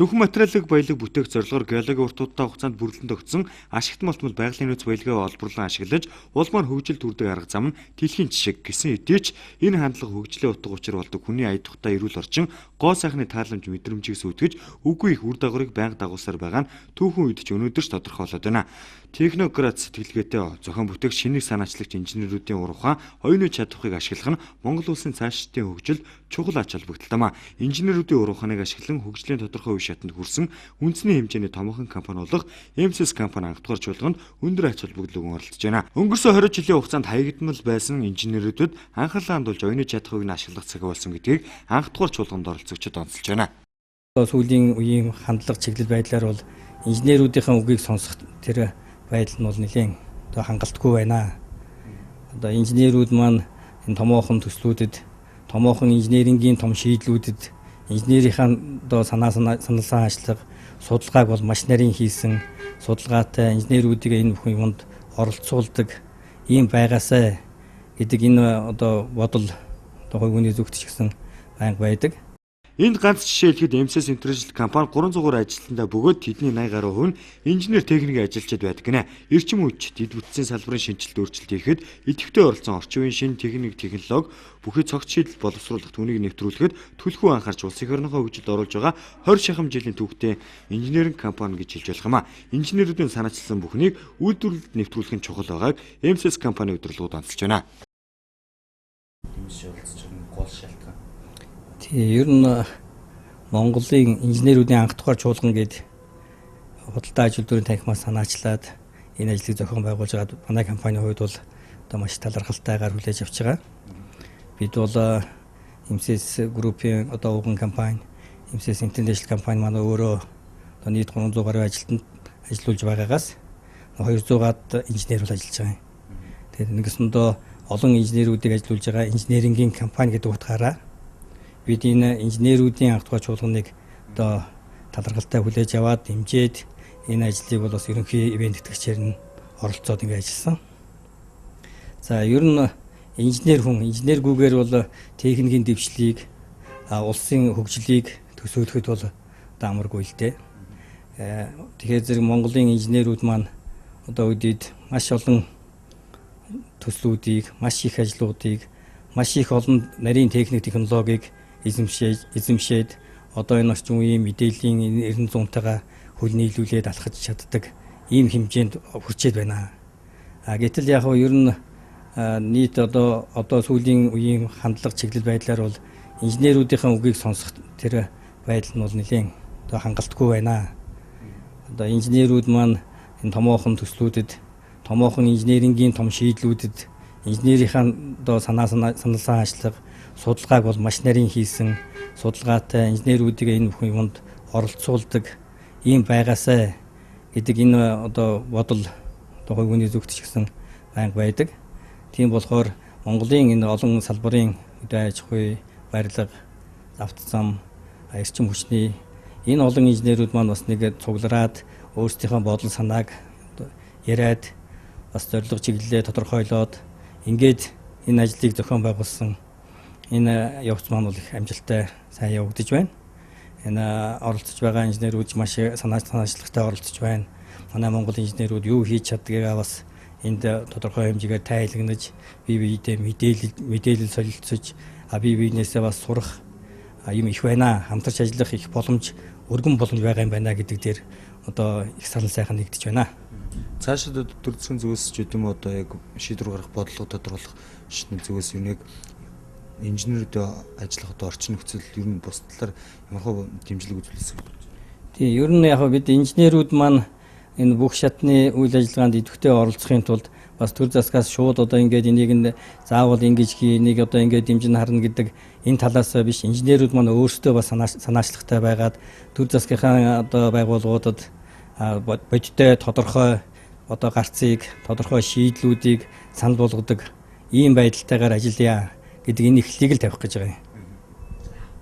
Зөвхөн материалын баялаг бүтээх зорилгоор геологийн уртуудтай хугацаанд бүрэлдэхүүн тогтсон ашигт малтмал байгалийн нөөц баялагаа олборлон ашиглаж улмаар хөгжил төрдөг арга зам нь дэлхийн жишг гэсэн хэдий ч энэ хандлага хөгжлийн утга учир болдог хүний ая тухтай эрүүл орчин гоо сайхны тааламж мэдрэмжийг сүйтгэж үгүй их үр дагаврыг байнга дагуулсаар байгаа нь түүхэн үед ч өнөөдөр ч тодорхой болоод байна. Технokraт сэтгэлгээтэй зохион бүтээх шинийг санаачлагч инженеруудын ур ухаан оюуны чадварыг ашиглах нь Монгол улсын цаашдын хөгжилд чухал ач холбогдолтой. Инженеруудын ур ухааныг ашиглан хөгжлийн тодорхой үе шатанд хүрсэн үндэсний хэмжээний томоохон компани болох MCS компани анх дугаар чуулганд өндөр ач холбогдлогын оролцож байна. Өнгөрсөн 20 жилийн хугацаанд хаягдмал байсан инженеруудад анхаарлаа хандуулж оюуны чадварыг нь ашиглах цаг болсон гэдгийг анх дугаар чуулганд оролцогчид онцолж байна. Сүүлийн үеийн хандлага чиглэл байдлаар бол инженеруудын үгийг сонсох тэр байдал нь бол нэлээд хангалтгүй байна. Одоо инженерүүд маань энэ томоохон төслүүдэд, томоохон инженерингийн том шийдлүүдэд инженерийн саналсан ажиллага, судалгааг бол маш нарийн хийсэн, судалгаатай инженерүүдийг энэ бүхэн юмд оролцуулдаг ийм байгаасай гэдэг энэ одоо бодол хувийн зүгтч гэсэн байнга байдаг. Энд ганц жишээ хэлэхэд MCS International компани 300 ажилтнаа бөгөөд тэдний 80 гаруй хүн инженер техникийн ажилчид байдаг гинэ. Эрчим хүч, дэд бүтцийн салбарын шинжилт өөрчлөлт хийхэд идэвхтэй оролцсон орчин үеийн шинэ техник технологи бүхий цогц шийдэл боловсруулах түүнийг нэвтрүүлэхэд төлхөө анхаарч улс их орныхоо хөгжилд оруулж байгаа 20 шахам жилийн түүхтэй инженеринг компани гэж хэлж болох юм а. Инженерүүдийн санаачилсан бүхнийг үйлдвэрлэлд нэвтрүүлэх нь чухал байгааг MCS компани удирдлагууд онцолж байна. Ер нь Монголын инженерүүдийн анх дугаар чуулган гээд худалдаа ажил үйлдвэрийн танхимаас санаачлаад энэ ажлыг зохион байгуулж байгаа манай компанийн хувьд бол одоо маш талархалтайгаар хүлээж авч байгаа. Бид бол MCS группийн одоо уган компани, MCS International компани манай өөрөө одоо нийт 300 гаруй ажилтнанд ажиллуулж байгаагаас 200-аад инженер бол ажиллаж байгаа юм. Тэгээд ингэсэндээ олон инженерүүдийг ажиллуулж байгаа инженерингийн компани гэдэг утгаараа бид энэ инженерүүдийн анх дугаар чуулганыг одоо талархалтай хүлээж аваад дэмжиж энэ ажлыг бол бас ерөнхий ивент тэтгэгчээр нь оролцоод ингэ ажилласан. За ер нь инженергүүгээр бол техникийн дэвшлийг улсын хөгжлийг төсөөлөхөд бол амаргүй л дээ. Тэгэхээр зэрэг Монголын инженерүүд маань одоо үедээ маш олон төслүүдийг, маш их ажлуудыг, маш их олон нарийн техник технологиг эзэмшээд одоо энэ орчин үеийн мэдээллийн эрдэнэ зуунтайгаа хөл нийлүүлээд алхаж чаддаг ийм хэмжээнд хүрчээд байна. Гэтэл яг нь ер нь нийт одоо сүүлийн үеийн хандлага чиглэл байдлаар бол инженеруудын үгийг сонсох тэр байдал нь бол нэлээд хангалтгүй байна. Одоо инженерүүд маань энэ томоохон төслүүдэд, томоохон инженерингийн том шийдлүүдэд инженерийн саналсан ажиллага, судалгааг бол маш нарийн хийсэн, судалгаатай инженерүүдийг энэ бүхэн юмд оролцуулдаг ийм байгаасай гэдэг энэ одоо бодол хувийн зүгтч гэсэн байнга байдаг. Тийм болохоор Монголын энэ олон салбарын үдэ аж ахуй, барилга, авто зам, эрчим хүчний энэ олон инженерүүд маань бас нэг цуглараад өөрсдийнхөө бодол санааг яриад бас зорилго чиглэлээ тодорхойлоод ингээд энэ ажлыг зохион байгуулсан энэ явц маань бол их амжилттай сайн явагдаж байна. Энэ оролцож байгаа инженерүүд маш санаачлагтай оролцож байна. Манай Монгол инженерүүд юу хийж чаддгийг бас энд тодорхой хэмжээгээр тайлагнаж, бие биедээ мэдээлэл солилцож, бие биенээсээ бас сурах юм их байна. Хамтарч ажиллах их боломж, өргөн боломж байгаа юм байна гэдэг дээр одоо их санал сайхан нэгдэж байна. Цаашид төрөлцсөн зүгээс ч гэдэм одоо яг шийдвэр гаргах бодлого тодорхойлох шийдвэр зүгээс юуныг инженерүүд ажиллах одоо орчин нөхцөл ер нь бус талаар ямархуу дэмжлэг үзүүлсэн. Тийм ер нь яг бид инженерүүд маань энэ бүх шатны үйл ажиллагаанд идэвхтэй оролцохын тулд бас төр засгаас шууд одоо ингээд энийг нь заавал ингэж хий, энийг одоо ингээд дэмжин харна гэдэг энэ талаас биш инженерүүд маань өөрсдөө бас санаачлагтай байгаад төр засгийнхаа одоо байгууллагуудад бодиттой тодорхой одоо гарцыг, тодорхой шийдлүүдийг санал болгодог ийм байдалтайгаар ажиллая гэдэг энэ эхлэлийг л тавих гэж байгаа юм.